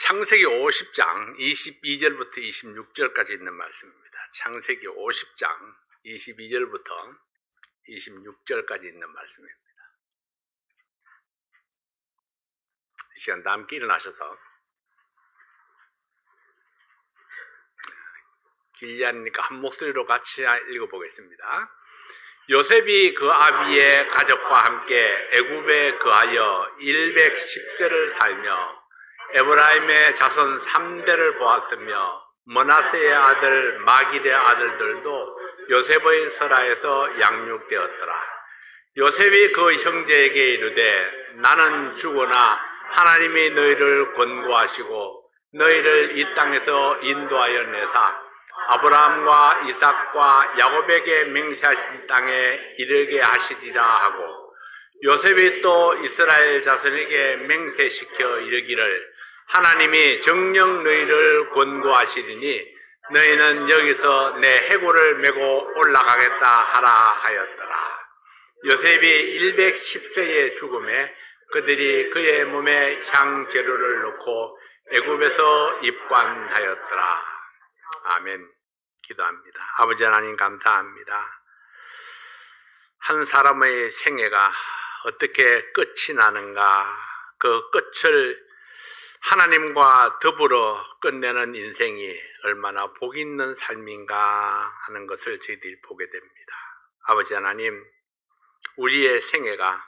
창세기 50장 22절부터 26절까지 있는 말씀입니다. 창세기 50장 22절부터 26절까지 있는 말씀입니다. 이 시간 다 함께 일어나셔서 길지 않으니까 한 목소리로 같이 읽어보겠습니다. 요셉이 그 아비의 가족과 함께 애굽에 거하여 110세를 살며 에브라임의 자손 3대를 보았으며 므낫세의 아들 마길의 아들들도 요셉의 설하에서 양육되었더라. 요셉이 그 형제에게 이르되 나는 죽으나 하나님이 너희를 권고하시고 너희를 이 땅에서 인도하여 내사 아브라함과 이삭과 야곱에게 맹세하신 땅에 이르게 하시리라 하고, 요셉이 또 이스라엘 자손에게 맹세시켜 이르기를 하나님이 정녕 너희를 권고하시리니 너희는 여기서 내 해골을 메고 올라가겠다 하라 하였더라. 요셉이 110세의 죽음에 그들이 그의 몸에 향재료를 넣고 애굽에서 입관하였더라. 아멘. 기도합니다. 아버지 하나님 감사합니다. 한 사람의 생애가 어떻게 끝이 나는가, 그 끝을 하나님과 더불어 끝내는 인생이 얼마나 복 있는 삶인가 하는 것을 저희들이 보게 됩니다. 아버지 하나님, 우리의 생애가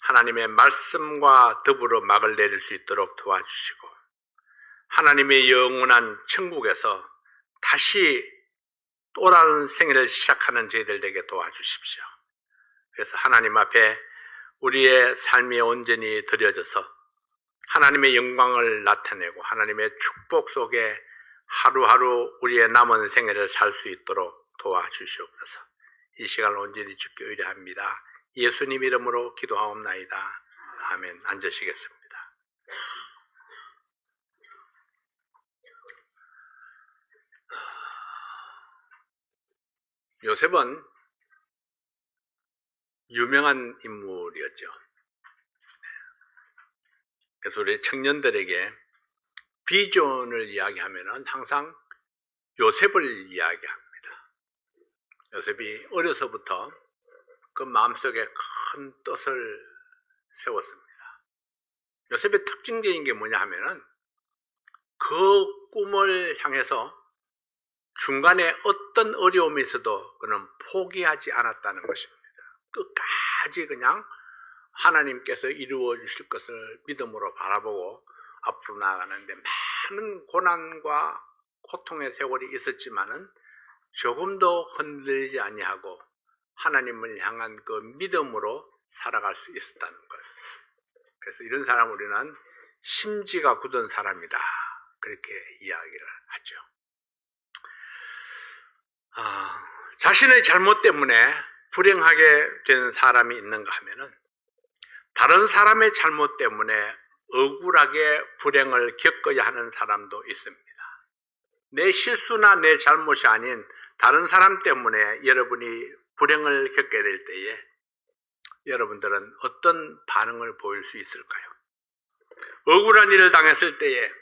하나님의 말씀과 더불어 막을 내릴 수 있도록 도와주시고 하나님의 영원한 천국에서 다시 또 다른 생애를 시작하는 저희들 되게 도와주십시오. 그래서 하나님 앞에 우리의 삶이 온전히 드려져서 하나님의 영광을 나타내고 하나님의 축복 속에 하루하루 우리의 남은 생애를 살 수 있도록 도와주시옵소서. 이 시간을 온전히 주께 의뢰합니다. 예수님 이름으로 기도하옵나이다. 아멘. 앉으시겠습니다. 요셉은 유명한 인물이었죠. 그래서 우리 청년들에게 비전을 이야기하면 항상 요셉을 이야기합니다. 요셉이 어려서부터 그 마음속에 큰 뜻을 세웠습니다. 요셉의 특징적인 게 뭐냐 하면은 그 꿈을 향해서 중간에 어떤 어려움이 있어도 그는 포기하지 않았다는 것입니다. 끝까지 그냥 하나님께서 이루어 주실 것을 믿음으로 바라보고 앞으로 나아가는데 많은 고난과 고통의 세월이 있었지만은 조금도 흔들리지 아니하고 하나님을 향한 그 믿음으로 살아갈 수 있었다는 거예요. 그래서 이런 사람 우리는 심지가 굳은 사람이다, 그렇게 이야기를 하죠. 자신의 잘못 때문에 불행하게 된 사람이 있는가 하면은 다른 사람의 잘못 때문에 억울하게 불행을 겪어야 하는 사람도 있습니다. 내 실수나 내 잘못이 아닌 다른 사람 때문에 여러분이 불행을 겪게 될 때에 여러분들은 어떤 반응을 보일 수 있을까요? 억울한 일을 당했을 때에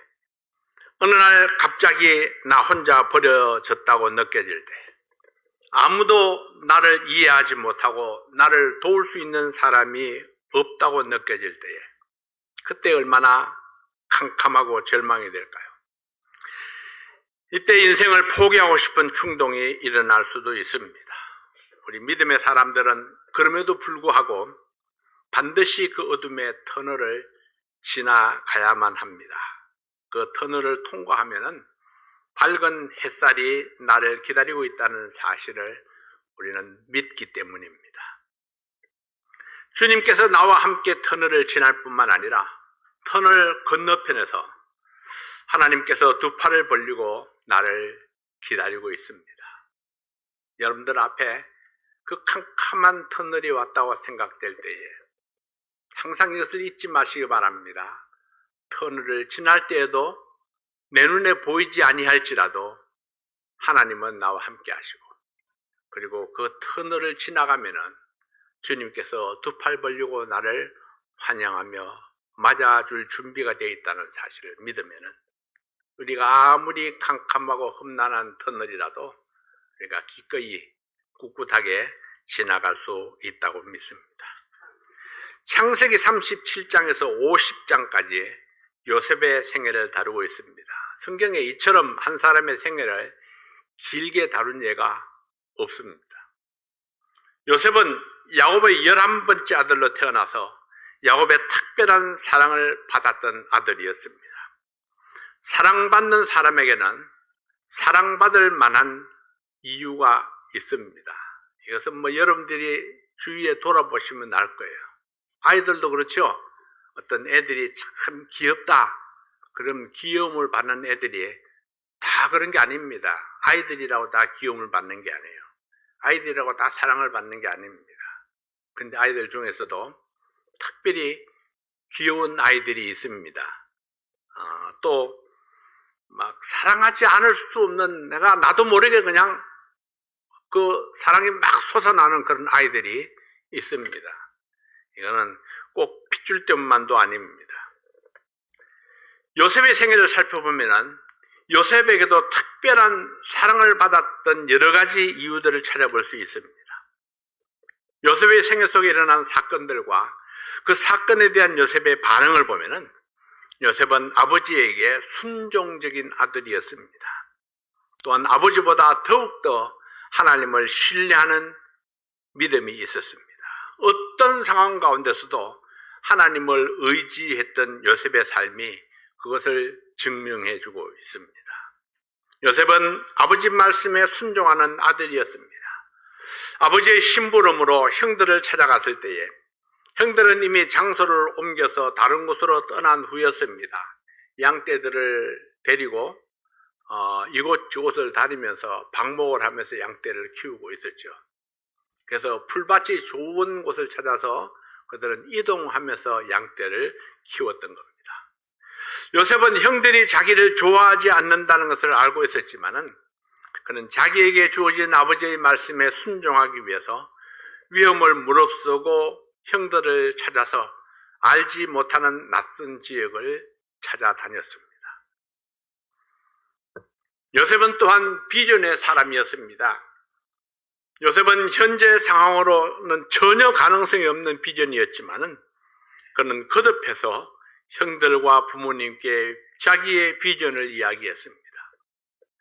어느 날 갑자기 나 혼자 버려졌다고 느껴질 때, 아무도 나를 이해하지 못하고 나를 도울 수 있는 사람이 없다고 느껴질 때에 그때 얼마나 캄캄하고 절망이 될까요? 이때 인생을 포기하고 싶은 충동이 일어날 수도 있습니다. 우리 믿음의 사람들은 그럼에도 불구하고 반드시 그 어둠의 터널을 지나가야만 합니다. 그 터널을 통과하면은 밝은 햇살이 나를 기다리고 있다는 사실을 우리는 믿기 때문입니다. 주님께서 나와 함께 터널을 지날 뿐만 아니라 터널 건너편에서 하나님께서 두 팔을 벌리고 나를 기다리고 있습니다. 여러분들 앞에 그 캄캄한 터널이 왔다고 생각될 때에 항상 이것을 잊지 마시기 바랍니다. 터널을 지날 때에도 내 눈에 보이지 아니할지라도 하나님은 나와 함께 하시고, 그리고 그 터널을 지나가면은 주님께서 두 팔 벌리고 나를 환영하며 맞아줄 준비가 되어 있다는 사실을 믿으면은 우리가 아무리 캄캄하고 험난한 터널이라도 우리가 기꺼이 꿋꿋하게 지나갈 수 있다고 믿습니다. 창세기 37장에서 50장까지 요셉의 생애를 다루고 있습니다. 성경에 이처럼 한 사람의 생애를 길게 다룬 예가 없습니다. 요셉은 야곱의 11번째 아들로 태어나서 야곱의 특별한 사랑을 받았던 아들이었습니다. 사랑받는 사람에게는 사랑받을 만한 이유가 있습니다. 이것은 여러분들이 주위에 돌아보시면 알 거예요. 아이들도 그렇죠. 어떤 애들이 참 귀엽다. 그럼 귀여움을 받는 애들이 다 그런 게 아닙니다. 아이들이라고 다 귀여움을 받는 게 아니에요. 아이들이라고 다 사랑을 받는 게 아닙니다. 근데 아이들 중에서도 특별히 귀여운 아이들이 있습니다. 또 막 사랑하지 않을 수 없는, 나도 모르게 그냥 그 사랑이 막 솟아나는 그런 아이들이 있습니다. 이거는 꼭 핏줄 때문만도 아닙니다. 요셉의 생애를 살펴보면은 요셉에게도 특별한 사랑을 받았던 여러 가지 이유들을 찾아볼 수 있습니다. 요셉의 생애 속에 일어난 사건들과 그 사건에 대한 요셉의 반응을 보면은 요셉은 아버지에게 순종적인 아들이었습니다. 또한 아버지보다 더욱더 하나님을 신뢰하는 믿음이 있었습니다. 어떤 상황 가운데서도 하나님을 의지했던 요셉의 삶이 그것을 증명해 주고 있습니다. 요셉은 아버지 말씀에 순종하는 아들이었습니다. 아버지의 심부름으로 형들을 찾아갔을 때에 형들은 이미 장소를 옮겨서 다른 곳으로 떠난 후였습니다. 양떼들을 데리고 이곳저곳을 다니면서 방목을 하면서 양떼를 키우고 있었죠. 그래서 풀밭이 좋은 곳을 찾아서 그들은 이동하면서 양떼를 키웠던 겁니다. 요셉은 형들이 자기를 좋아하지 않는다는 것을 알고 있었지만은 그는 자기에게 주어진 아버지의 말씀에 순종하기 위해서 위험을 무릅쓰고 형들을 찾아서 알지 못하는 낯선 지역을 찾아다녔습니다. 요셉은 또한 비전의 사람이었습니다. 요셉은 현재 상황으로는 전혀 가능성이 없는 비전이었지만은 그는 거듭해서 형들과 부모님께 자기의 비전을 이야기했습니다.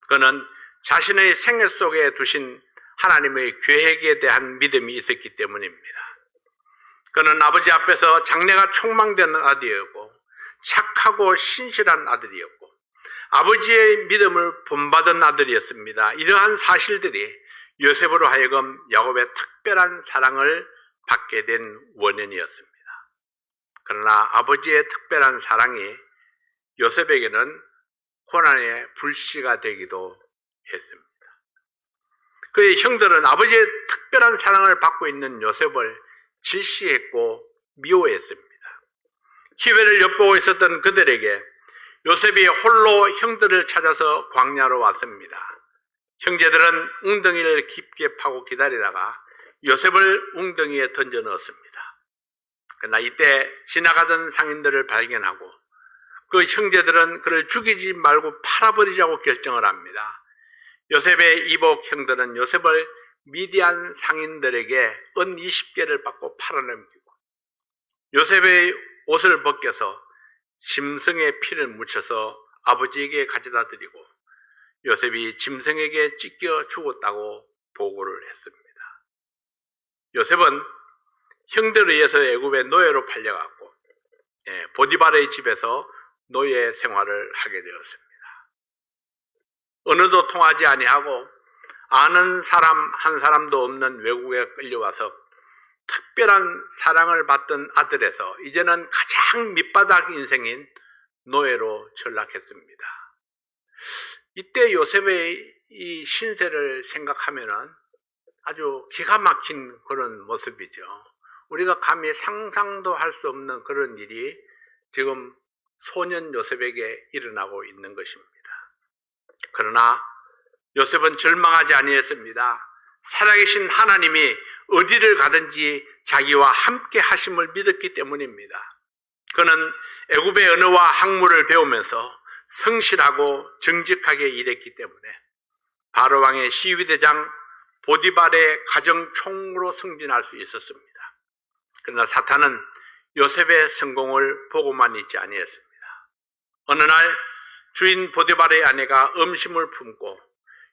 그는 자신의 생애 속에 두신 하나님의 계획에 대한 믿음이 있었기 때문입니다. 그는 아버지 앞에서 장래가 촉망되는 아들이었고 착하고 신실한 아들이었고 아버지의 믿음을 본받은 아들이었습니다. 이러한 사실들이 요셉으로 하여금 야곱의 특별한 사랑을 받게 된 원인이었습니다. 그러나 아버지의 특별한 사랑이 요셉에게는 고난의 불씨가 되기도 했습니다. 그의 형들은 아버지의 특별한 사랑을 받고 있는 요셉을 질시했고 미워했습니다. 기회를 엿보고 있었던 그들에게 요셉이 홀로 형들을 찾아서 광야로 왔습니다. 형제들은 웅덩이를 깊게 파고 기다리다가 요셉을 웅덩이에 던져 넣었습니다. 그러나 이때 지나가던 상인들을 발견하고 그 형제들은 그를 죽이지 말고 팔아버리자고 결정을 합니다. 요셉의 이복 형들은 요셉을 미디안 상인들에게 은 20개를 받고 팔아넘기고 요셉의 옷을 벗겨서 짐승의 피를 묻혀서 아버지에게 가져다 드리고 요셉이 짐승에게 찢겨 죽었다고 보고를 했습니다. 요셉은 형들에 의해서 애굽의 노예로 팔려갔고 보디발의 집에서 노예 생활을 하게 되었습니다. 언어도 통하지 아니하고 아는 사람 한 사람도 없는 외국에 끌려와서 특별한 사랑을 받던 아들에서 이제는 가장 밑바닥 인생인 노예로 전락했습니다. 이때 요셉의 이 신세를 생각하면은 아주 기가 막힌 그런 모습이죠. 우리가 감히 상상도 할 수 없는 그런 일이 지금 소년 요셉에게 일어나고 있는 것입니다. 그러나 요셉은 절망하지 아니했습니다. 살아계신 하나님이 어디를 가든지 자기와 함께 하심을 믿었기 때문입니다. 그는 애굽의 언어와 학문을 배우면서 성실하고 정직하게 일했기 때문에 바로 왕의 시위대장 보디발의 가정 총무로 승진할 수 있었습니다. 그러나 사탄은 요셉의 성공을 보고만 있지 아니했습니다. 어느 날 주인 보디발의 아내가 음심을 품고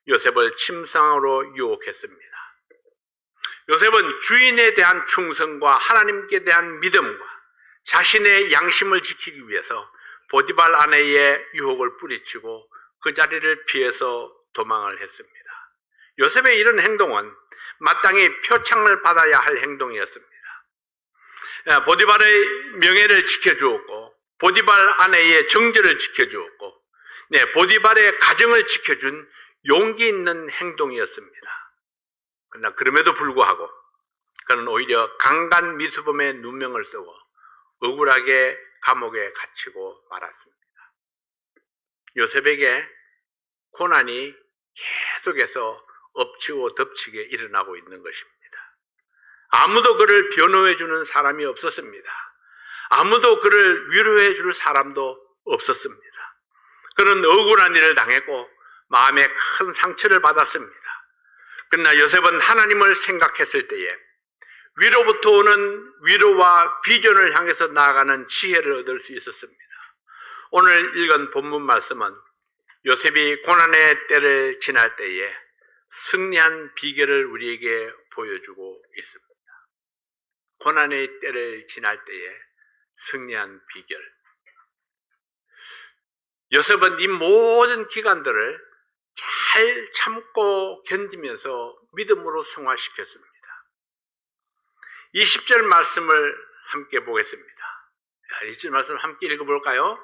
요셉을 침상으로 유혹했습니다. 요셉은 주인에 대한 충성과 하나님께 대한 믿음과 자신의 양심을 지키기 위해서 보디발 아내의 유혹을 뿌리치고 그 자리를 피해서 도망을 했습니다. 요셉의 이런 행동은 마땅히 표창을 받아야 할 행동이었습니다. 보디발의 명예를 지켜주었고 보디발 아내의 정절을 지켜주었고 보디발의 가정을 지켜준 용기 있는 행동이었습니다. 그러나 그럼에도 불구하고 그는 오히려 강간 미수범의 누명을 쓰고 억울하게 감옥에 갇히고 말았습니다. 요셉에게 고난이 계속해서 엎치고 덮치게 일어나고 있는 것입니다. 아무도 그를 변호해 주는 사람이 없었습니다. 아무도 그를 위로해 줄 사람도 없었습니다. 그는 억울한 일을 당했고 마음에 큰 상처를 받았습니다. 그러나 요셉은 하나님을 생각했을 때에 위로부터 오는 위로와 비전을 향해서 나아가는 지혜를 얻을 수 있었습니다. 오늘 읽은 본문 말씀은 요셉이 고난의 때를 지날 때에 승리한 비결을 우리에게 보여주고 있습니다. 고난의 때를 지날 때에 승리한 비결. 요셉은 이 모든 기간들을 잘 참고 견디면서 믿음으로 승화시켰습니다. 20절 말씀을 함께 보겠습니다. 20절 말씀 함께 읽어볼까요?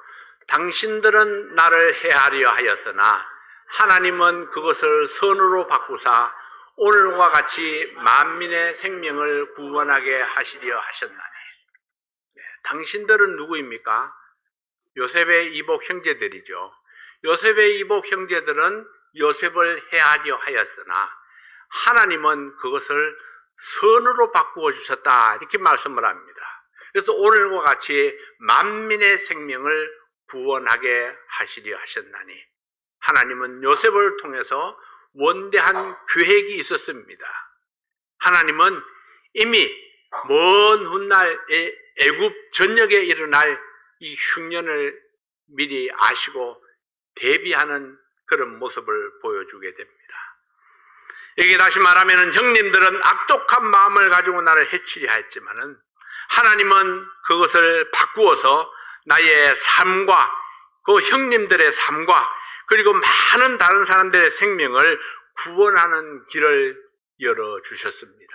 당신들은 나를 해하려 하였으나 하나님은 그것을 선으로 바꾸사 오늘과 같이 만민의 생명을 구원하게 하시려 하셨나니. 당신들은 누구입니까? 요셉의 이복 형제들이죠. 요셉의 이복 형제들은 요셉을 해하려 하였으나 하나님은 그것을 선으로 바꾸어 주셨다, 이렇게 말씀을 합니다. 그래서 오늘과 같이 만민의 생명을 구원하게 하시려 하셨나니, 하나님은 요셉을 통해서 원대한 계획이 있었습니다. 하나님은 이미 먼 훗날 애굽 전역에 일어날 이 흉년을 미리 아시고 대비하는 그런 모습을 보여주게 됩니다. 여기 다시 말하면 형님들은 악독한 마음을 가지고 나를 해치려 했지만은 하나님은 그것을 바꾸어서 나의 삶과 그 형님들의 삶과 그리고 많은 다른 사람들의 생명을 구원하는 길을 열어주셨습니다.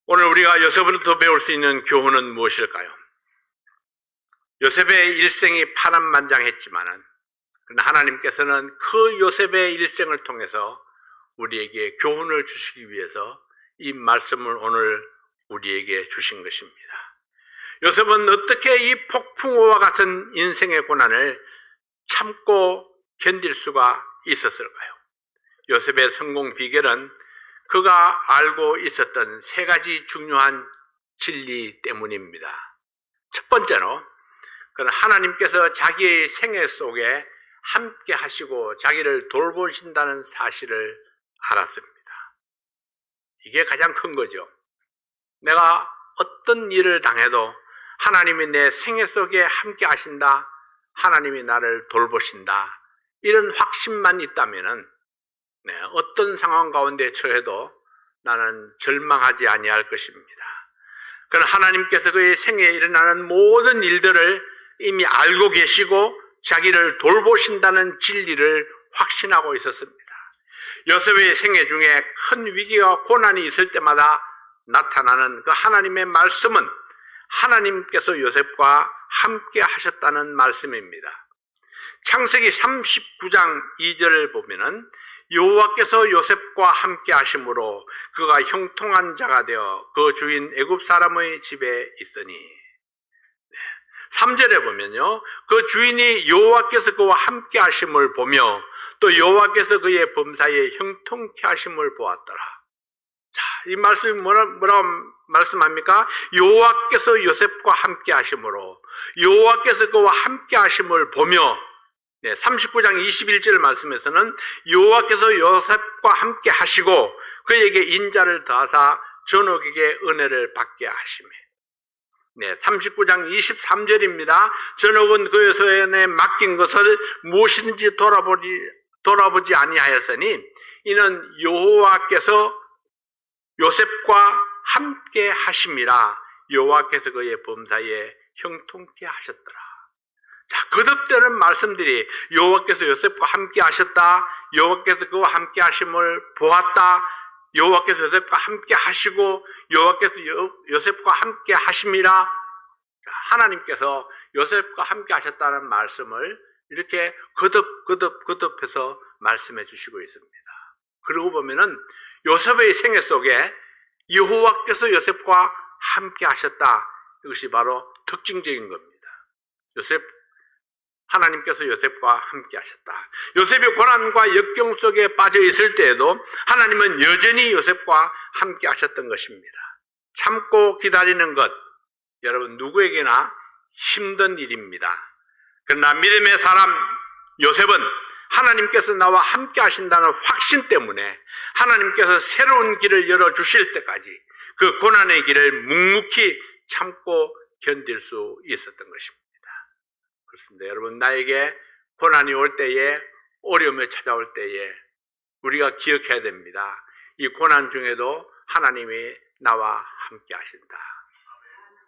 오늘 우리가 요셉으로부터 배울 수 있는 교훈은 무엇일까요? 요셉의 일생이 파란만장했지만은 하나님께서는 그 요셉의 일생을 통해서 우리에게 교훈을 주시기 위해서 이 말씀을 오늘 우리에게 주신 것입니다. 요셉은 어떻게 이 폭풍우와 같은 인생의 고난을 참고 견딜 수가 있었을까요? 요셉의 성공 비결은 그가 알고 있었던 세 가지 중요한 진리 때문입니다. 첫 번째로 그는 하나님께서 자기의 생애 속에 함께 하시고 자기를 돌보신다는 사실을 알았습니다. 이게 가장 큰 거죠. 내가 어떤 일을 당해도 하나님이 내 생애 속에 함께 하신다, 하나님이 나를 돌보신다, 이런 확신만 있다면은 어떤 상황 가운데 처해도 나는 절망하지 아니할 것입니다. 그러나 하나님께서 그의 생애에 일어나는 모든 일들을 이미 알고 계시고 자기를 돌보신다는 진리를 확신하고 있었습니다. 요셉의 생애 중에 큰 위기와 고난이 있을 때마다 나타나는 그 하나님의 말씀은 하나님께서 요셉과 함께 하셨다는 말씀입니다. 창세기 39장 2절을 보면은 여호와께서 요셉과 함께 하심으로 그가 형통한 자가 되어 그 주인 애굽 사람의 집에 있으니, 3절에 보면요, 그 주인이 여호와께서 그와 함께 하심을 보며 또 여호와께서 그의 범사에 형통케 하심을 보았더라. 자, 이 말씀이 뭐라고 말씀합니까? 여호와께서 요셉과 함께 하심으로, 여호와께서 그와 함께 하심을 보며, 39장 21절 말씀에서는 여호와께서 요셉과 함께 하시고 그에게 인자를 더하사 전옥에게 은혜를 받게 하시며, 39장 23절입니다. 전옥은 그 손에 맡긴 것을 무엇이든지 돌아보지 아니하였으니 이는 여호와께서 요셉과 함께 하심이라. 여호와께서 그의 범사에 형통케 하셨더라. 자, 거듭되는 말씀들이 여호와께서 요셉과 함께 하셨다, 여호와께서 그와 함께 하심을 보았다, 여호와께서 요셉과 함께 하시고 여호와께서 요셉과 함께 하심이라. 하나님께서 요셉과 함께 하셨다는 말씀을 이렇게 거듭해서 말씀해 주시고 있습니다. 그러고 보면은 요셉의 생애 속에 여호와께서 요셉과 함께 하셨다, 이것이 바로 특징적인 겁니다. 하나님께서 요셉과 함께 하셨다. 요셉이 고난과 역경 속에 빠져 있을 때에도 하나님은 여전히 요셉과 함께 하셨던 것입니다. 참고 기다리는 것, 여러분 누구에게나 힘든 일입니다. 그러나 믿음의 사람 요셉은 하나님께서 나와 함께 하신다는 확신 때문에 하나님께서 새로운 길을 열어주실 때까지 그 고난의 길을 묵묵히 참고 견딜 수 있었던 것입니다. 그렇습니다. 여러분, 나에게 고난이 올 때에, 어려움이 찾아올 때에 우리가 기억해야 됩니다. 이 고난 중에도 하나님이 나와 함께 하신다.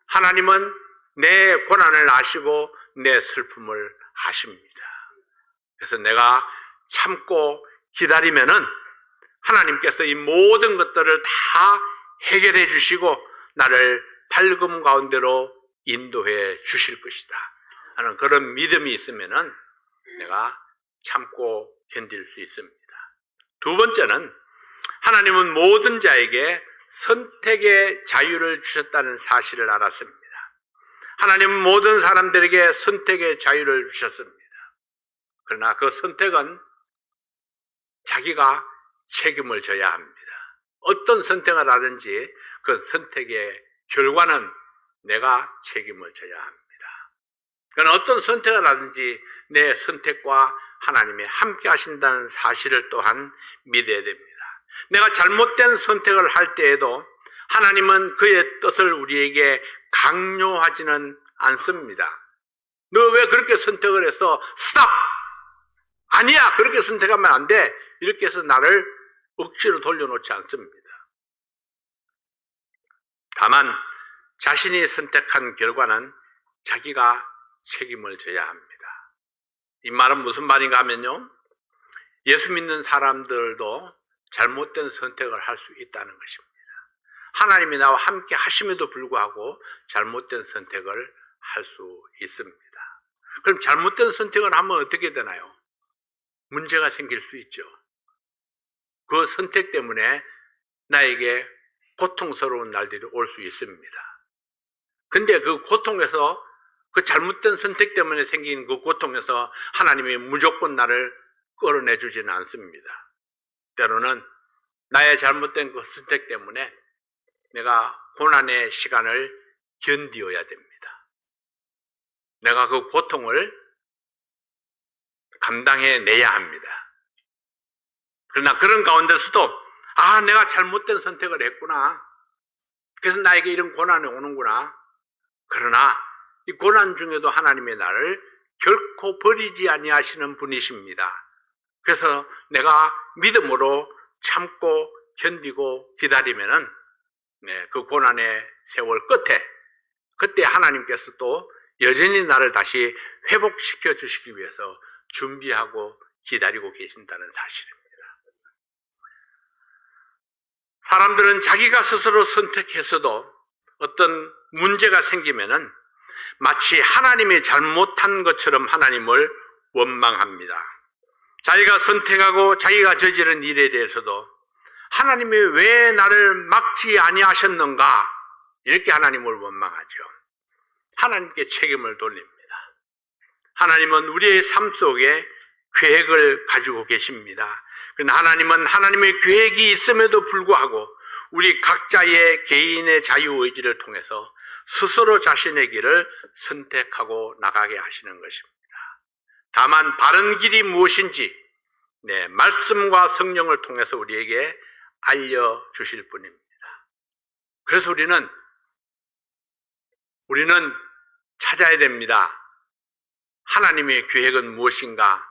하나님은 내 고난을 아시고 내 슬픔을 아십니다. 그래서 내가 참고 기다리면은 하나님께서 이 모든 것들을 다 해결해 주시고 나를 밝음 가운데로 인도해 주실 것이다 하는 그런 믿음이 있으면은 내가 참고 견딜 수 있습니다. 두 번째는 하나님은 모든 자에게 선택의 자유를 주셨다는 사실을 알았습니다. 하나님은 모든 사람들에게 선택의 자유를 주셨습니다. 그러나 그 선택은 자기가 책임을 져야 합니다. 어떤 선택을 하든지 그 선택의 결과는 내가 책임을 져야 합니다. 그러나 어떤 선택을 하든지 내 선택과 하나님이 함께 하신다는 사실을 또한 믿어야 됩니다. 내가 잘못된 선택을 할 때에도 하나님은 그의 뜻을 우리에게 강요하지는 않습니다. 너 왜 그렇게 선택을 했어? 스탑! 아니야! 그렇게 선택하면 안 돼! 이렇게 해서 나를 억지로 돌려놓지 않습니다. 다만 자신이 선택한 결과는 자기가 책임을 져야 합니다. 이 말은 무슨 말인가 하면요, 예수 믿는 사람들도 잘못된 선택을 할 수 있다는 것입니다. 하나님이 나와 함께 하심에도 불구하고 잘못된 선택을 할 수 있습니다. 그럼 잘못된 선택을 하면 어떻게 되나요? 문제가 생길 수 있죠. 그 선택 때문에 나에게 고통스러운 날들이 올 수 있습니다. 근데 그 고통에서, 그 잘못된 선택 때문에 생긴 그 고통에서 하나님이 무조건 나를 끌어내주지는 않습니다. 때로는 나의 잘못된 그 선택 때문에 내가 고난의 시간을 견디어야 됩니다. 내가 그 고통을 감당해내야 합니다. 그러나 그런 가운데서도 내가 잘못된 선택을 했구나. 그래서 나에게 이런 고난이 오는구나. 그러나 이 고난 중에도 하나님의 나를 결코 버리지 아니하시는 분이십니다. 그래서 내가 믿음으로 참고 견디고 기다리면은 그 고난의 세월 끝에, 그때 하나님께서 또 여전히 나를 다시 회복시켜 주시기 위해서 준비하고 기다리고 계신다는 사실입니다. 사람들은 자기가 스스로 선택해서도 어떤 문제가 생기면은 마치 하나님이 잘못한 것처럼 하나님을 원망합니다. 자기가 선택하고 자기가 저지른 일에 대해서도 하나님이 왜 나를 막지 아니하셨는가, 이렇게 하나님을 원망하죠. 하나님께 책임을 돌립니다. 하나님은 우리의 삶 속에 계획을 가지고 계십니다. 그러나 하나님은 하나님의 계획이 있음에도 불구하고 우리 각자의 개인의 자유의지를 통해서 스스로 자신의 길을 선택하고 나가게 하시는 것입니다. 다만 바른 길이 무엇인지 말씀과 성령을 통해서 우리에게 알려주실 뿐입니다. 그래서 우리는 찾아야 됩니다. 하나님의 계획은 무엇인가?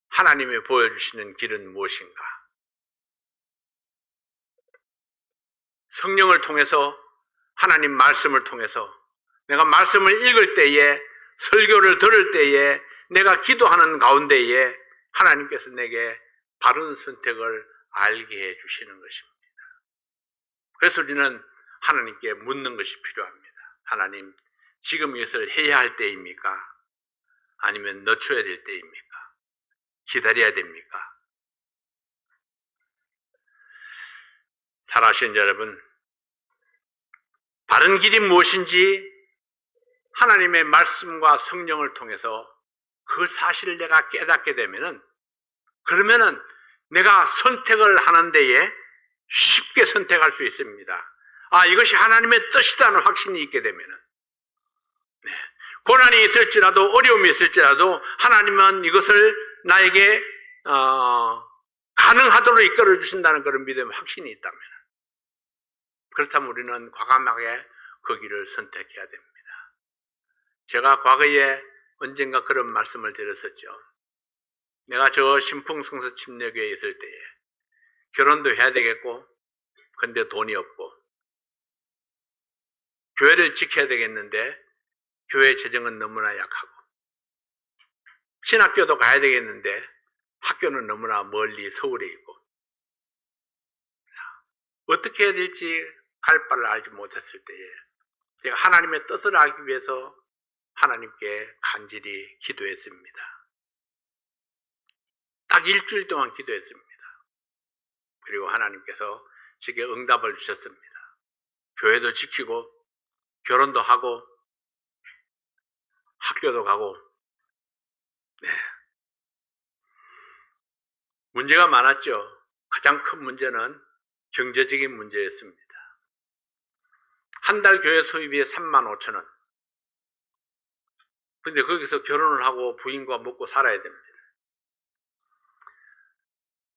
하나님이 보여주시는 길은 무엇인가? 성령을 통해서, 하나님 말씀을 통해서, 내가 말씀을 읽을 때에, 설교를 들을 때에, 내가 기도하는 가운데에 하나님께서 내게 바른 선택을 알게 해 주시는 것입니다. 그래서 우리는 하나님께 묻는 것이 필요합니다. 하나님, 지금 이것을 해야 할 때입니까? 아니면 늦춰야 될 때입니까? 기다려야 됩니까? 살아계신 여러분, 바른 길이 무엇인지 하나님의 말씀과 성령을 통해서 그 사실을 내가 깨닫게 되면은, 그러면은 내가 선택을 하는 데에 쉽게 선택할 수 있습니다. 이것이 하나님의 뜻이라는 확신이 있게 되면은, 고난이 있을지라도, 어려움이 있을지라도 하나님은 이것을 나에게 가능하도록 이끌어 주신다는 그런 믿음의 확신이 있다면, 그렇다면 우리는 과감하게 그 길을 선택해야 됩니다. 제가 과거에 언젠가 그런 말씀을 드렸었죠. 내가 저 신풍성서 침례교회에 있을 때에 결혼도 해야 되겠고, 근데 돈이 없고, 교회를 지켜야 되겠는데 교회 재정은 너무나 약하고, 신학교도 가야 되겠는데 학교는 너무나 멀리 서울에 있고, 어떻게 해야 될지 갈 바를 알지 못했을 때에 제가 하나님의 뜻을 알기 위해서 하나님께 간절히 기도했습니다. 딱 일주일 동안 기도했습니다. 그리고 하나님께서 제게 응답을 주셨습니다. 교회도 지키고, 결혼도 하고, 학교도 가고, 문제가 많았죠. 가장 큰 문제는 경제적인 문제였습니다. 한 달 교회 수입이 35,000원. 근데 거기서 결혼을 하고 부인과 먹고 살아야 됩니다.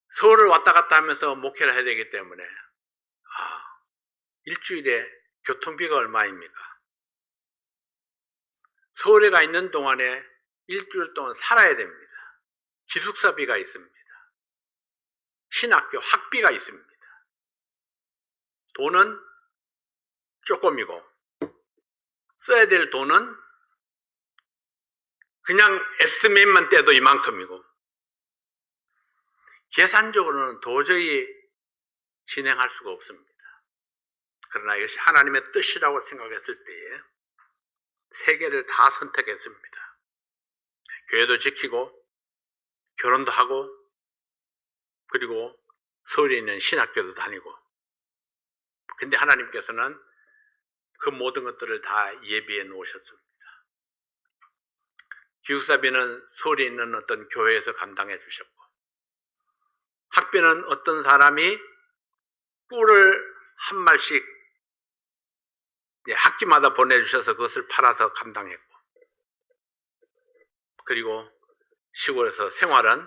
서울을 왔다 갔다 하면서 목회를 해야 되기 때문에 일주일에 교통비가 얼마입니까? 서울에 가 있는 동안에 일주일 동안 살아야 됩니다. 기숙사비가 있습니다. 신학교 학비가 있습니다. 돈은 조금이고, 써야 될 돈은 그냥 에스티메이트만 떼도 이만큼이고, 계산적으로는 도저히 진행할 수가 없습니다. 그러나 이것이 하나님의 뜻이라고 생각했을 때에 세 개를 다 선택했습니다. 교회도 지키고, 결혼도 하고, 그리고 서울에 있는 신학교도 다니고. 근데 하나님께서는 그 모든 것들을 다 예비해 놓으셨습니다. 기숙사비는 서울에 있는 어떤 교회에서 감당해 주셨고, 학비는 어떤 사람이 꿀을 한 말씩 학기마다 보내주셔서 그것을 팔아서 감당했고, 그리고 시골에서 생활은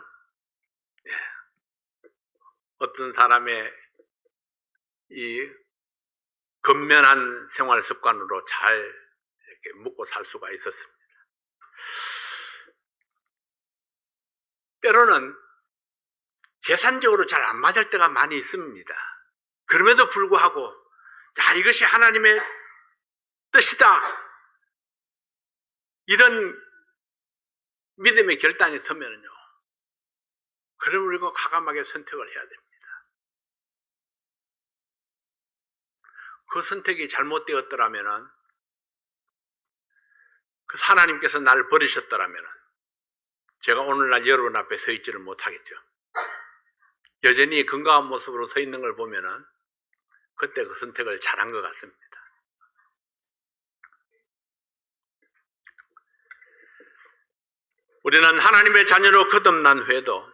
어떤 사람의 이 근면한 생활 습관으로 잘 이렇게 먹고 살 수가 있었습니다. 때로는 계산적으로 잘 안 맞을 때가 많이 있습니다. 그럼에도 불구하고 이것이 하나님의 뜻이다, 이런 믿음의 결단이 서면은요, 그럼 우리가 과감하게 선택을 해야 됩니다. 그 선택이 잘못되었더라면은, 그 하나님께서 나를 버리셨더라면은 제가 오늘날 여러분 앞에 서 있지를 못하겠죠. 여전히 건강한 모습으로 서 있는 걸 보면은 그때 그 선택을 잘한 것 같습니다. 우리는 하나님의 자녀로 거듭난 후에도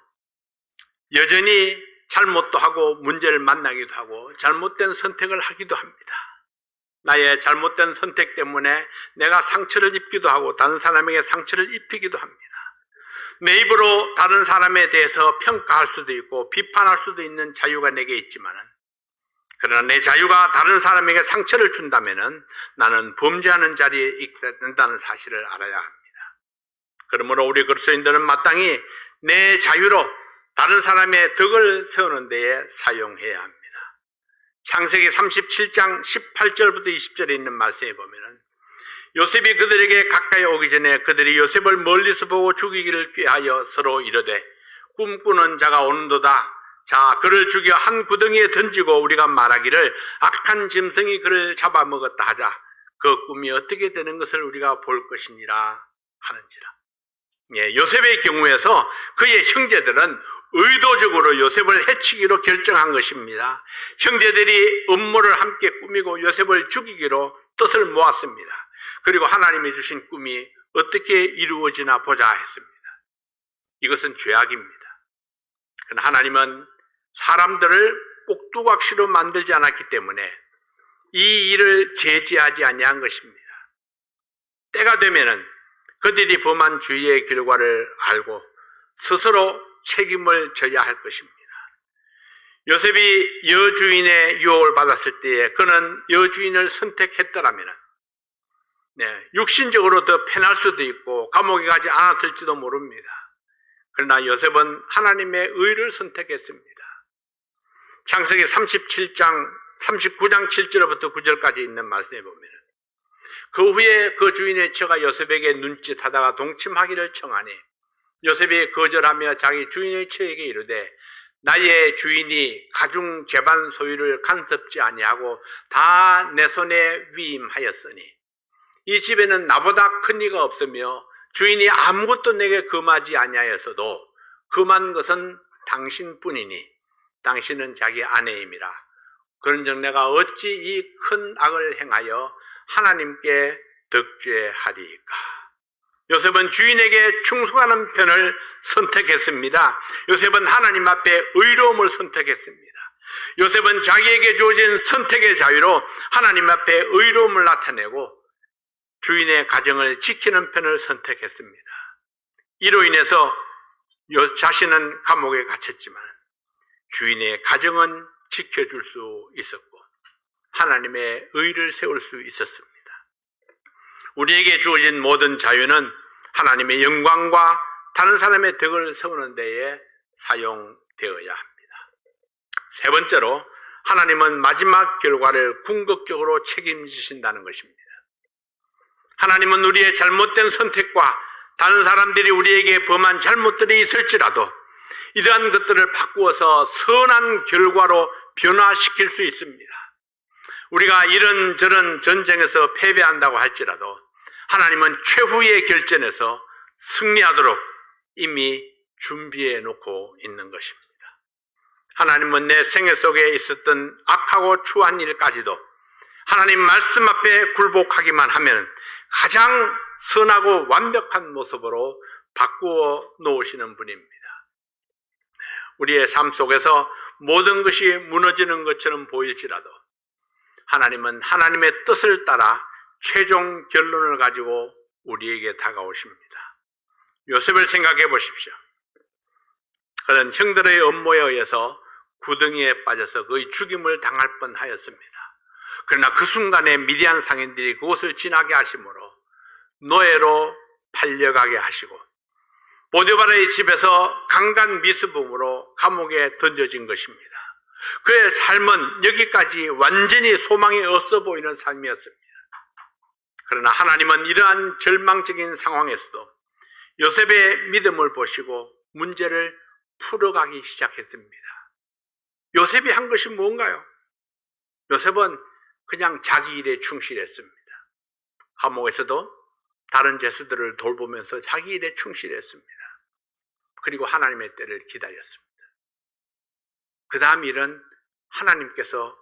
여전히 잘못도 하고 문제를 만나기도 하고 잘못된 선택을 하기도 합니다. 나의 잘못된 선택 때문에 내가 상처를 입기도 하고 다른 사람에게 상처를 입히기도 합니다. 내 입으로 다른 사람에 대해서 평가할 수도 있고 비판할 수도 있는 자유가 내게 있지만은, 그러나 내 자유가 다른 사람에게 상처를 준다면은 나는 범죄하는 자리에 있게 된다는 사실을 알아야 합니다. 그러므로 우리 그리스도인들은 마땅히 내 자유로 다른 사람의 덕을 세우는 데에 사용해야 합니다. 창세기 37장 18절부터 20절에 있는 말씀에 보면은 요셉이 그들에게 가까이 오기 전에 그들이 요셉을 멀리서 보고 죽이기를 꾀하여 서로 이르되 꿈꾸는 자가 오는도다. 자, 그를 죽여 한 구덩이에 던지고 우리가 말하기를 악한 짐승이 그를 잡아먹었다 하자. 그 꿈이 어떻게 되는 것을 우리가 볼 것이니라 하는지라. 요셉의 경우에서 그의 형제들은 의도적으로 요셉을 해치기로 결정한 것입니다. 형제들이 음모를 함께 꾸미고 요셉을 죽이기로 뜻을 모았습니다. 그리고 하나님이 주신 꿈이 어떻게 이루어지나 보자 했습니다. 이것은 죄악입니다. 그러나 하나님은 사람들을 꼭두각시로 만들지 않았기 때문에 이 일을 제지하지 아니한 것입니다. 때가 되면은 그들이 범한 죄의 결과를 알고 스스로 책임을 져야 할 것입니다. 요셉이 여주인의 유혹을 받았을 때에 그는 여주인을 선택했더라면 육신적으로 더 편할 수도 있고 감옥에 가지 않았을지도 모릅니다. 그러나 요셉은 하나님의 의를 선택했습니다. 창세기 39장 7절부터 9절까지 있는 말씀에 보면 그 후에 그 주인의 처가 요셉에게 눈짓하다가 동침하기를 청하니 요셉이 거절하며 자기 주인의 처에게 이르되 나의 주인이 가중 재반 소유를 간섭지 아니하고 다 내 손에 위임하였으니 이 집에는 나보다 큰 이가 없으며 주인이 아무것도 내게 금하지 아니하였어도 금한 것은 당신뿐이니 당신은 자기 아내임이라. 그런즉 내가 어찌 이 큰 악을 행하여 하나님께 덕죄하리까. 요셉은 주인에게 충성하는 편을 선택했습니다. 요셉은 하나님 앞에 의로움을 선택했습니다. 요셉은 자기에게 주어진 선택의 자유로 하나님 앞에 의로움을 나타내고 주인의 가정을 지키는 편을 선택했습니다. 이로 인해서 자신은 감옥에 갇혔지만 주인의 가정은 지켜줄 수 있었고 하나님의 의를 세울 수 있었습니다. 우리에게 주어진 모든 자유는 하나님의 영광과 다른 사람의 덕을 세우는 데에 사용되어야 합니다. 세 번째로 하나님은 마지막 결과를 궁극적으로 책임지신다는 것입니다. 하나님은 우리의 잘못된 선택과 다른 사람들이 우리에게 범한 잘못들이 있을지라도 이러한 것들을 바꾸어서 선한 결과로 변화시킬 수 있습니다. 우리가 이런저런 전쟁에서 패배한다고 할지라도 하나님은 최후의 결전에서 승리하도록 이미 준비해 놓고 있는 것입니다. 하나님은 내 생애 속에 있었던 악하고 추한 일까지도 하나님 말씀 앞에 굴복하기만 하면 가장 선하고 완벽한 모습으로 바꾸어 놓으시는 분입니다. 우리의 삶 속에서 모든 것이 무너지는 것처럼 보일지라도 하나님은 하나님의 뜻을 따라 최종 결론을 가지고 우리에게 다가오십니다. 요셉을 생각해 보십시오. 그는 형들의 음모에 의해서 구덩이에 빠져서 거의 죽임을 당할 뻔하였습니다. 그러나 그 순간에 미디안 상인들이 그곳을 지나게 하심으로 노예로 팔려가게 하시고 보디바라의 집에서 강간 미수범으로 감옥에 던져진 것입니다. 그의 삶은 여기까지 완전히 소망이 없어 보이는 삶이었습니다. 그러나 하나님은 이러한 절망적인 상황에서도 요셉의 믿음을 보시고 문제를 풀어가기 시작했습니다. 요셉이 한 것이 뭔가요? 요셉은 그냥 자기 일에 충실했습니다. 감옥에서도 다른 죄수들을 돌보면서 자기 일에 충실했습니다. 그리고 하나님의 때를 기다렸습니다. 그 다음 일은 하나님께서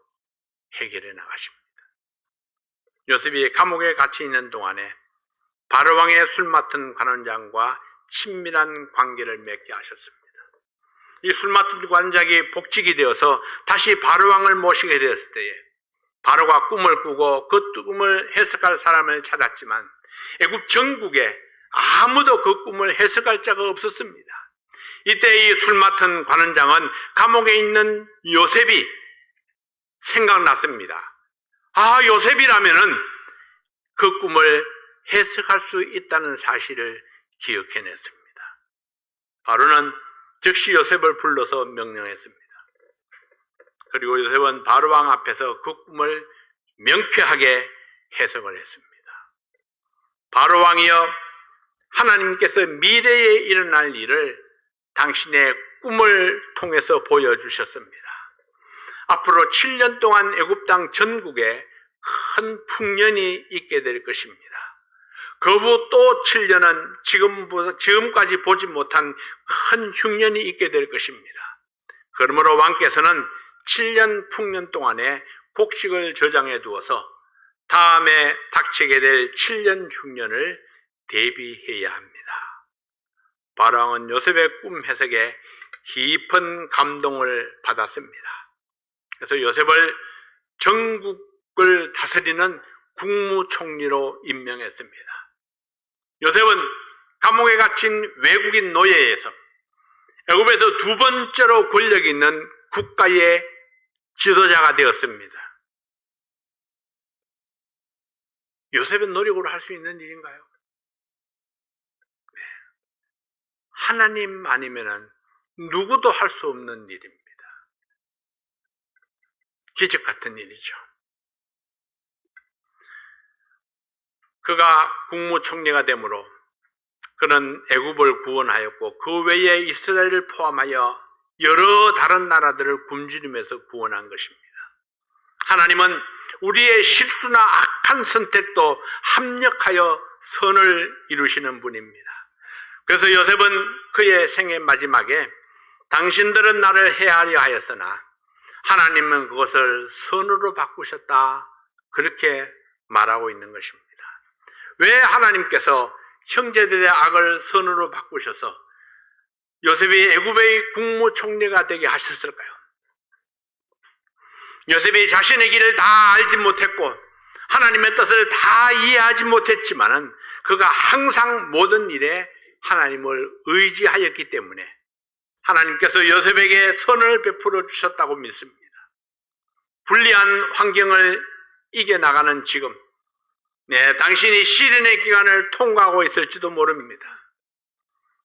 해결해 나가십니다. 요셉이 감옥에 갇혀 있는 동안에 바로왕의 술 맡은 관원장과 친밀한 관계를 맺게 하셨습니다. 이 술 맡은 관작이 복직이 되어서 다시 바로왕을 모시게 되었을 때에 바로가 꿈을 꾸고 그 꿈을 해석할 사람을 찾았지만 애굽 전국에 아무도 그 꿈을 해석할 자가 없었습니다. 이때 이 술 맡은 관원장은 감옥에 있는 요셉이 생각났습니다. 요셉이라면은 그 꿈을 해석할 수 있다는 사실을 기억해냈습니다. 바로는 즉시 요셉을 불러서 명령했습니다. 그리고 요셉은 바로왕 앞에서 그 꿈을 명쾌하게 해석을 했습니다. 바로왕이여, 하나님께서 미래에 일어날 일을 당신의 꿈을 통해서 보여주셨습니다. 앞으로 7년 동안 애굽 땅 전국에 큰 풍년이 있게 될 것입니다. 그 후 또 7년은 지금까지 보지 못한 큰 흉년이 있게 될 것입니다. 그러므로 왕께서는 7년 풍년 동안에 곡식을 저장해 두어서 다음에 닥치게 될 7년 흉년을 대비해야 합니다. 바로왕은 요셉의 꿈 해석에 깊은 감동을 받았습니다. 그래서 요셉을 전국을 다스리는 국무총리로 임명했습니다. 요셉은 감옥에 갇힌 외국인 노예에서 애굽에서 두 번째로 권력 있는 국가의 지도자가 되었습니다. 요셉의 노력으로 할 수 있는 일인가요? 네. 하나님 아니면은 누구도 할 수 없는 일입니다. 기적 같은 일이죠. 그가 국무총리가 되므로 그는 애굽을 구원하였고 그 외에 이스라엘을 포함하여 여러 다른 나라들을 굶주리면서 구원한 것입니다. 하나님은 우리의 실수나 악한 선택도 합력하여 선을 이루시는 분입니다. 그래서 요셉은 그의 생애 마지막에 당신들은 나를 해하려 하였으나 하나님은 그것을 선으로 바꾸셨다, 그렇게 말하고 있는 것입니다. 왜 하나님께서 형제들의 악을 선으로 바꾸셔서 요셉이 애굽의 국무총리가 되게 하셨을까요? 요셉이 자신의 길을 다 알지 못했고 하나님의 뜻을 다 이해하지 못했지만은 그가 항상 모든 일에 하나님을 의지하였기 때문에 하나님께서 요셉에게 선을 베풀어 주셨다고 믿습니다. 불리한 환경을 이겨나가는 지금, 당신이 시련의 기간을 통과하고 있을지도 모릅니다.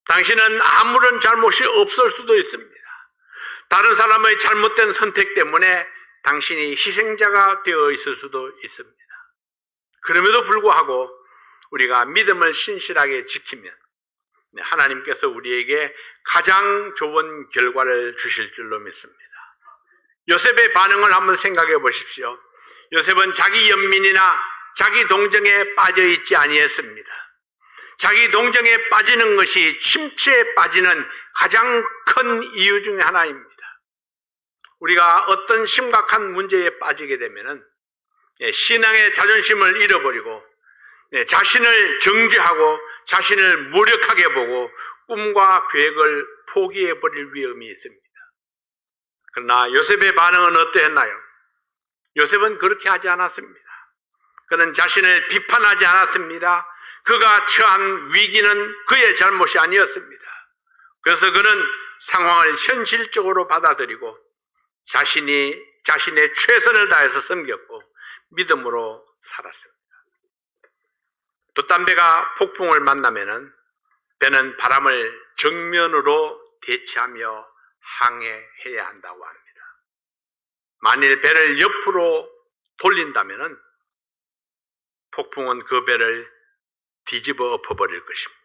당신은 아무런 잘못이 없을 수도 있습니다. 다른 사람의 잘못된 선택 때문에 당신이 희생자가 되어 있을 수도 있습니다. 그럼에도 불구하고 우리가 믿음을 신실하게 지키면 하나님께서 우리에게 가장 좋은 결과를 주실 줄로 믿습니다. 요셉의 반응을 한번 생각해 보십시오. 요셉은 자기 연민이나 자기 동정에 빠져 있지 아니했습니다. 자기 동정에 빠지는 것이 침체에 빠지는 가장 큰 이유 중에 하나입니다. 우리가 어떤 심각한 문제에 빠지게 되면은 신앙의 자존심을 잃어버리고 자신을 정죄하고 자신을 무력하게 보고 꿈과 계획을 포기해버릴 위험이 있습니다. 그러나 요셉의 반응은 어떠했나요? 요셉은 그렇게 하지 않았습니다. 그는 자신을 비판하지 않았습니다. 그가 처한 위기는 그의 잘못이 아니었습니다. 그래서 그는 상황을 현실적으로 받아들이고 자신의 최선을 다해서 섬겼고 믿음으로 살았습니다. 돛담배가 폭풍을 만나면은 배는 바람을 정면으로 대치하며 항해해야 한다고 합니다. 만일 배를 옆으로 돌린다면은 폭풍은 그 배를 뒤집어 엎어버릴 것입니다.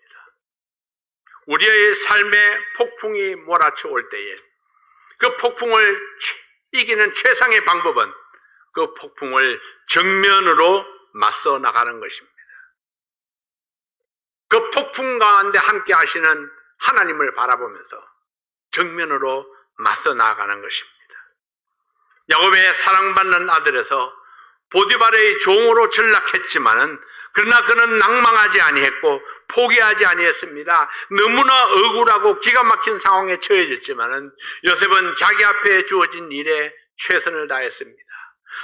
우리의 삶에 폭풍이 몰아쳐올 때에 그 폭풍을 이기는 최상의 방법은 그 폭풍을 정면으로 맞서 나가는 것입니다. 그 폭풍 가운데 함께 하시는 하나님을 바라보면서 정면으로 맞서 나가는 것입니다. 야곱의 사랑받는 아들에서 보디발의 종으로 전락했지만은 그러나 그는 낭망하지 아니했고 포기하지 아니했습니다. 너무나 억울하고 기가 막힌 상황에 처해졌지만은 요셉은 자기 앞에 주어진 일에 최선을 다했습니다.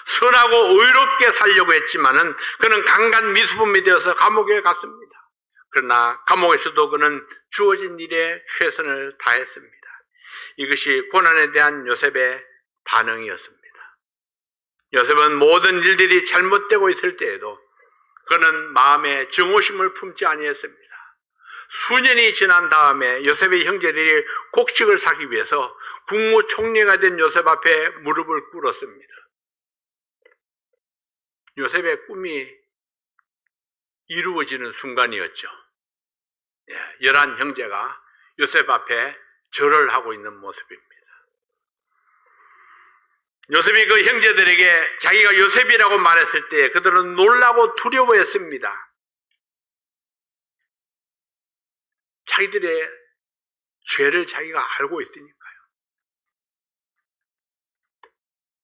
선하고 의롭게 살려고 했지만은 그는 강간 미수범이 되어서 감옥에 갔습니다. 그러나 감옥에서도 그는 주어진 일에 최선을 다했습니다. 이것이 고난에 대한 요셉의 반응이었습니다. 요셉은 모든 일들이 잘못되고 있을 때에도 그는 마음에 정오심을 품지 아니했습니다. 수년이 지난 다음에 요셉의 형제들이 곡식을 사기 위해서 국무총리가 된 요셉 앞에 무릎을 꿇었습니다. 요셉의 꿈이 이루어지는 순간이었죠. 11 형제가 요셉 앞에 절을 하고 있는 모습입니다. 요셉이 그 형제들에게 자기가 요셉이라고 말했을 때 그들은 놀라고 두려워했습니다. 자기들의 죄를 자기가 알고 있으니까요.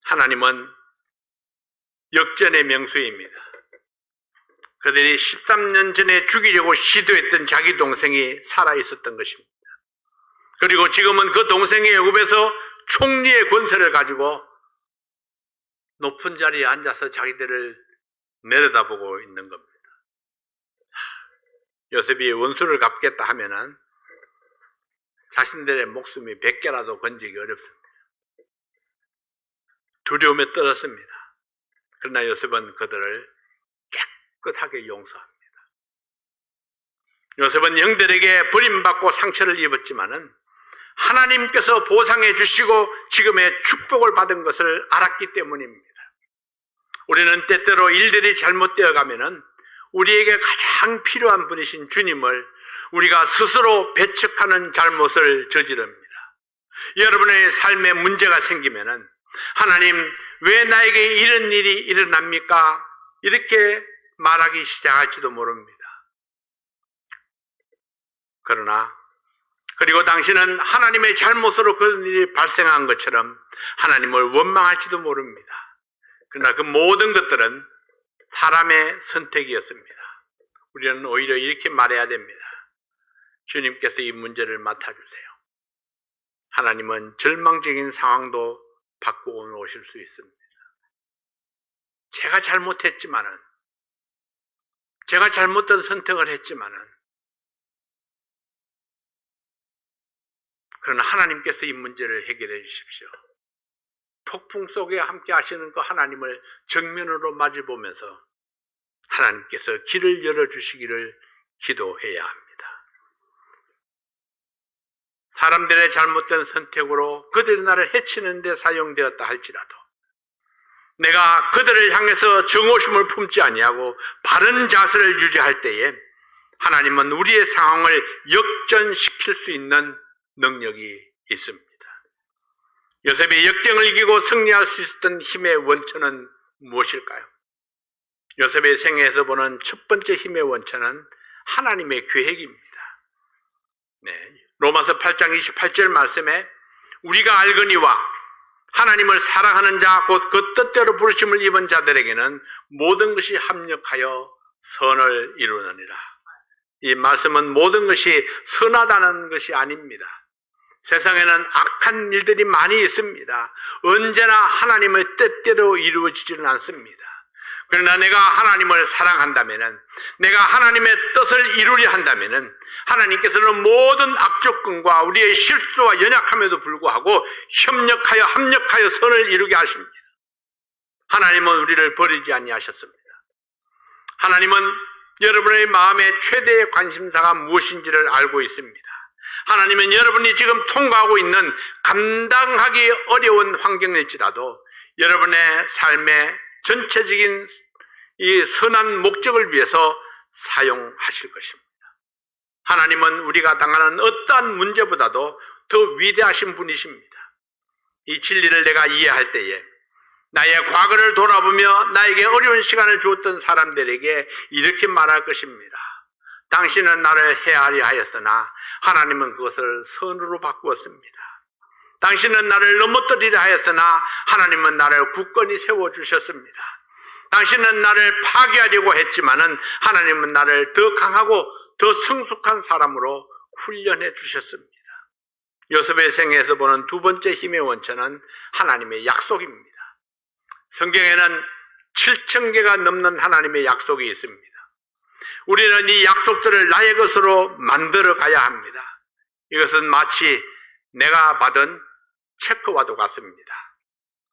하나님은 역전의 명수입니다. 그들이 13년 전에 죽이려고 시도했던 자기 동생이 살아있었던 것입니다. 그리고 지금은 그 동생이 애굽에서 총리의 권세를 가지고 높은 자리에 앉아서 자기들을 내려다보고 있는 겁니다. 요셉이 원수를 갚겠다 하면은 자신들의 목숨이 100개라도 건지기 어렵습니다. 두려움에 떨었습니다. 그러나 요셉은 그들을 깨끗하게 용서합니다. 요셉은 형들에게 버림받고 상처를 입었지만은 하나님께서 보상해 주시고 지금의 축복을 받은 것을 알았기 때문입니다. 우리는 때때로 일들이 잘못되어 가면은 우리에게 가장 필요한 분이신 주님을 우리가 스스로 배척하는 잘못을 저지릅니다. 여러분의 삶에 문제가 생기면은 하나님 왜 나에게 이런 일이 일어납니까? 이렇게 말하기 시작할지도 모릅니다. 그리고 당신은 하나님의 잘못으로 그런 일이 발생한 것처럼 하나님을 원망할지도 모릅니다. 그러나 그 모든 것들은 사람의 선택이었습니다. 우리는 오히려 이렇게 말해야 됩니다. 주님께서 이 문제를 맡아주세요. 하나님은 절망적인 상황도 바꾸어 놓으실 수 있습니다. 제가 잘못했지만은, 제가 잘못된 선택을 했지만은, 그러나 하나님께서 이 문제를 해결해 주십시오. 폭풍 속에 함께 하시는 그 하나님을 정면으로 마주보면서 하나님께서 길을 열어주시기를 기도해야 합니다. 사람들의 잘못된 선택으로 그들이 나를 해치는 데 사용되었다 할지라도 내가 그들을 향해서 정오심을 품지 아니하고 바른 자세를 유지할 때에 하나님은 우리의 상황을 역전시킬 수 있는 능력이 있습니다. 요셉이 역경을 이기고 승리할 수 있었던 힘의 원천은 무엇일까요? 요셉의 생애에서 보는 첫 번째 힘의 원천은 하나님의 계획입니다. 로마서 8장 28절 말씀에 우리가 알거니와 하나님을 사랑하는 자 곧 그 뜻대로 부르심을 입은 자들에게는 모든 것이 합력하여 선을 이루느니라. 이 말씀은 모든 것이 선하다는 것이 아닙니다. 세상에는 악한 일들이 많이 있습니다. 언제나 하나님의 뜻대로 이루어지지는 않습니다. 그러나 내가 하나님을 사랑한다면은, 내가 하나님의 뜻을 이루려 한다면은 하나님께서는 모든 악조건과 우리의 실수와 연약함에도 불구하고 합력하여 선을 이루게 하십니다. 하나님은 우리를 버리지 아니하셨습니다. 하나님은 여러분의 마음의 최대의 관심사가 무엇인지를 알고 있습니다. 하나님은 여러분이 지금 통과하고 있는 감당하기 어려운 환경일지라도 여러분의 삶의 전체적인 이 선한 목적을 위해서 사용하실 것입니다. 하나님은 우리가 당하는 어떠한 문제보다도 더 위대하신 분이십니다. 이 진리를 내가 이해할 때에 나의 과거를 돌아보며 나에게 어려운 시간을 주었던 사람들에게 이렇게 말할 것입니다. 당신은 나를 해하려 하였으나 하나님은 그것을 선으로 바꾸었습니다. 당신은 나를 넘어뜨리려 하였으나 하나님은 나를 굳건히 세워주셨습니다. 당신은 나를 파괴하려고 했지만은 하나님은 나를 더 강하고 더 성숙한 사람으로 훈련해 주셨습니다. 요셉의 생애에서 보는 두 번째 힘의 원천은 하나님의 약속입니다. 성경에는 7,000개가 넘는 하나님의 약속이 있습니다. 우리는 이 약속들을 나의 것으로 만들어 가야 합니다. 이것은 마치 내가 받은 체크와도 같습니다.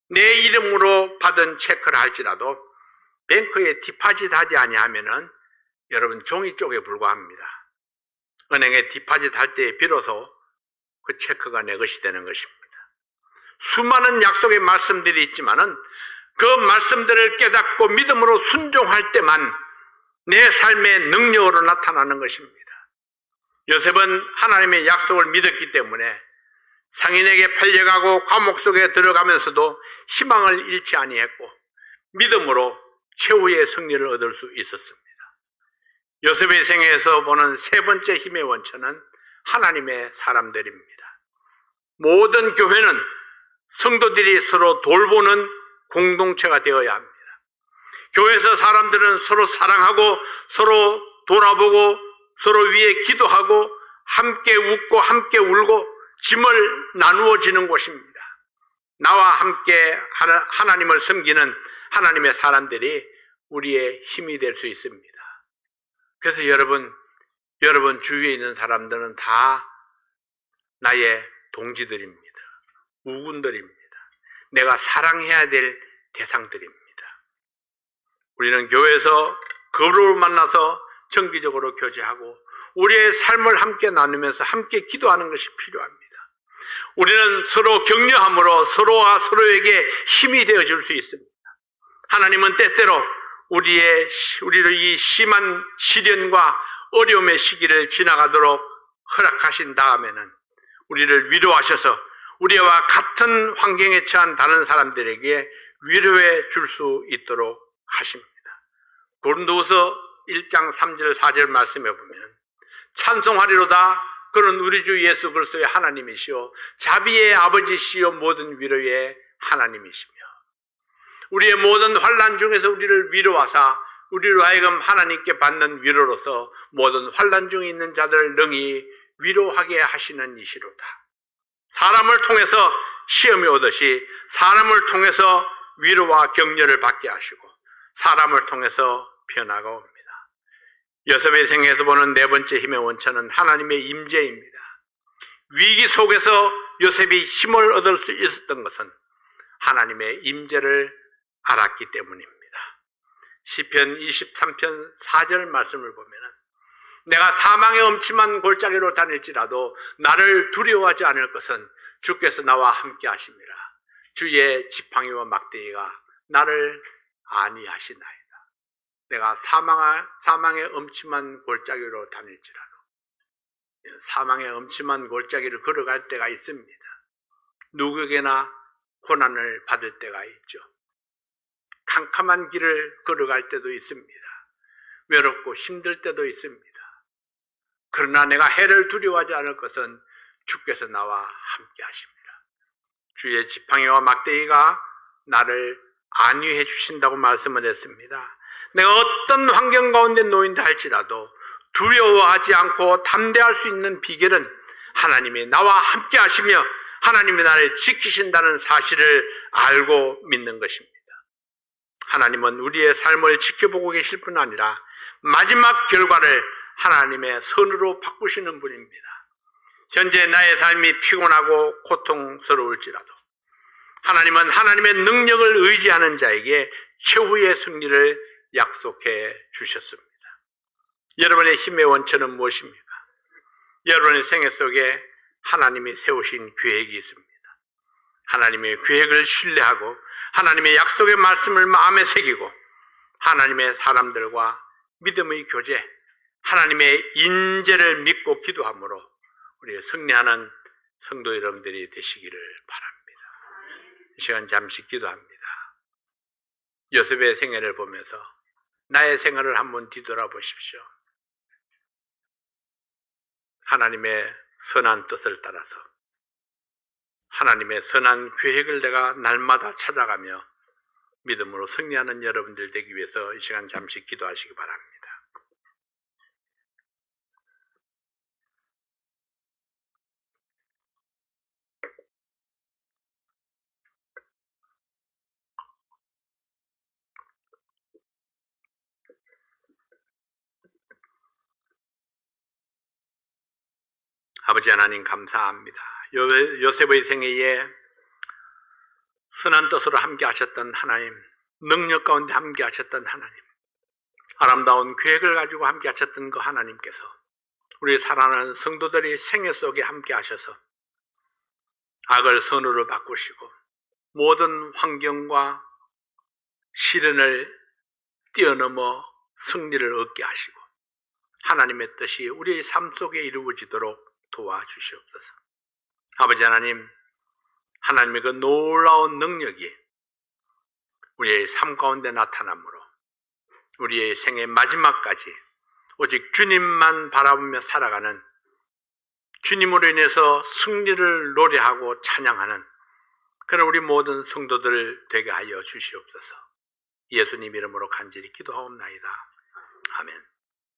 내 이름으로 받은 체크를 할지라도 뱅크에 디파짓 하지 아니하면은 여러분 종이 쪽에 불과합니다. 은행에 디파짓 할 때 비로소 그 체크가 내 것이 되는 것입니다. 수많은 약속의 말씀들이 있지만은 그 말씀들을 깨닫고 믿음으로 순종할 때만 내 삶의 능력으로 나타나는 것입니다. 요셉은 하나님의 약속을 믿었기 때문에 상인에게 팔려가고 감옥 속에 들어가면서도 희망을 잃지 아니했고 믿음으로 최후의 승리를 얻을 수 있었습니다. 요셉의 생애에서 보는 세 번째 힘의 원천은 하나님의 사람들입니다. 모든 교회는 성도들이 서로 돌보는 공동체가 되어야 합니다. 교회에서 사람들은 서로 사랑하고 서로 돌아보고 서로 위해 기도하고 함께 웃고 함께 울고 짐을 나누어 지는 곳입니다. 나와 함께 하나님을 섬기는 하나님의 사람들이 우리의 힘이 될 수 있습니다. 그래서 여러분 주위에 있는 사람들은 다 나의 동지들입니다. 우군들입니다. 내가 사랑해야 될 대상들입니다. 우리는 교회에서 거룩을 만나서 정기적으로 교제하고 우리의 삶을 함께 나누면서 함께 기도하는 것이 필요합니다. 우리는 서로 격려함으로 서로가 서로에게 힘이 되어줄 수 있습니다. 하나님은 때때로 우리를 이 심한 시련과 어려움의 시기를 지나가도록 허락하신 다음에는 우리를 위로하셔서 우리와 같은 환경에 처한 다른 사람들에게 위로해 줄 수 있도록 하십니다. 고린도후서 1장 3절 4절 말씀에 보면 찬송하리로다 그는 우리 주 예수 그리스도의 하나님이시오 자비의 아버지시오 모든 위로의 하나님이시며 우리의 모든 환난 중에서 우리를 위로하사 우리로 하여금 하나님께 받는 위로로서 모든 환난 중에 있는 자들을 능히 위로하게 하시는 이시로다. 사람을 통해서 시험이 오듯이 사람을 통해서 위로와 격려를 받게 하시고 사람을 통해서 변화가 옵니다. 요셉의 생애에서 보는 네 번째 힘의 원천은 하나님의 임재입니다. 위기 속에서 요셉이 힘을 얻을 수 있었던 것은 하나님의 임재를 알았기 때문입니다. 시편 23편 4절 말씀을 보면은 내가 사망의 엄침한 골짜기로 다닐지라도 나를 두려워하지 않을 것은 주께서 나와 함께 하심이라. 주의 지팡이와 막대기가 나를 안위하시나이다. 내가 사망의 엄침한 골짜기로 다닐지라도 사망의 엄침한 골짜기를 걸어갈 때가 있습니다. 누구에게나 고난을 받을 때가 있죠. 캄캄한 길을 걸어갈 때도 있습니다. 외롭고 힘들 때도 있습니다. 그러나 내가 해를 두려워하지 않을 것은 주께서 나와 함께 하십니다. 주의 지팡이와 막대기가 나를 안위해 주신다고 말씀을 했습니다. 내가 어떤 환경 가운데 놓인다 할지라도 두려워하지 않고 담대할 수 있는 비결은 하나님이 나와 함께 하시며 하나님이 나를 지키신다는 사실을 알고 믿는 것입니다. 하나님은 우리의 삶을 지켜보고 계실 뿐 아니라 마지막 결과를 하나님의 선으로 바꾸시는 분입니다. 현재 나의 삶이 피곤하고 고통스러울지라도 하나님은 하나님의 능력을 의지하는 자에게 최후의 승리를 약속해 주셨습니다. 여러분의 힘의 원천은 무엇입니까? 여러분의 생애 속에 하나님이 세우신 계획이 있습니다. 하나님의 계획을 신뢰하고 하나님의 약속의 말씀을 마음에 새기고 하나님의 사람들과 믿음의 교제, 하나님의 인재를 믿고 기도함으로 우리 승리하는 성도 여러분들이 되시기를 바랍니다. 이 시간 잠시 기도합니다. 요셉의 생애를 보면서 나의 생애를 한번 뒤돌아보십시오. 하나님의 선한 뜻을 따라서 하나님의 선한 계획을 내가 날마다 찾아가며 믿음으로 승리하는 여러분들 되기 위해서 이 시간 잠시 기도하시기 바랍니다. 아버지 하나님 감사합니다. 요셉의 생애에 선한 뜻으로 함께 하셨던 하나님, 능력 가운데 함께 하셨던 하나님, 아름다운 계획을 가지고 함께 하셨던 그 하나님께서 우리 사랑하는 성도들이 생애 속에 함께 하셔서 악을 선으로 바꾸시고 모든 환경과 시련을 뛰어넘어 승리를 얻게 하시고 하나님의 뜻이 우리의 삶 속에 이루어지도록 도와주시옵소서. 아버지 하나님, 하나님의 그 놀라운 능력이 우리의 삶 가운데 나타나므로 우리의 생의 마지막까지 오직 주님만 바라보며 살아가는, 주님으로 인해서 승리를 노래하고 찬양하는 그런 우리 모든 성도들 되게 하여 주시옵소서. 예수님 이름으로 간절히 기도하옵나이다. 아멘.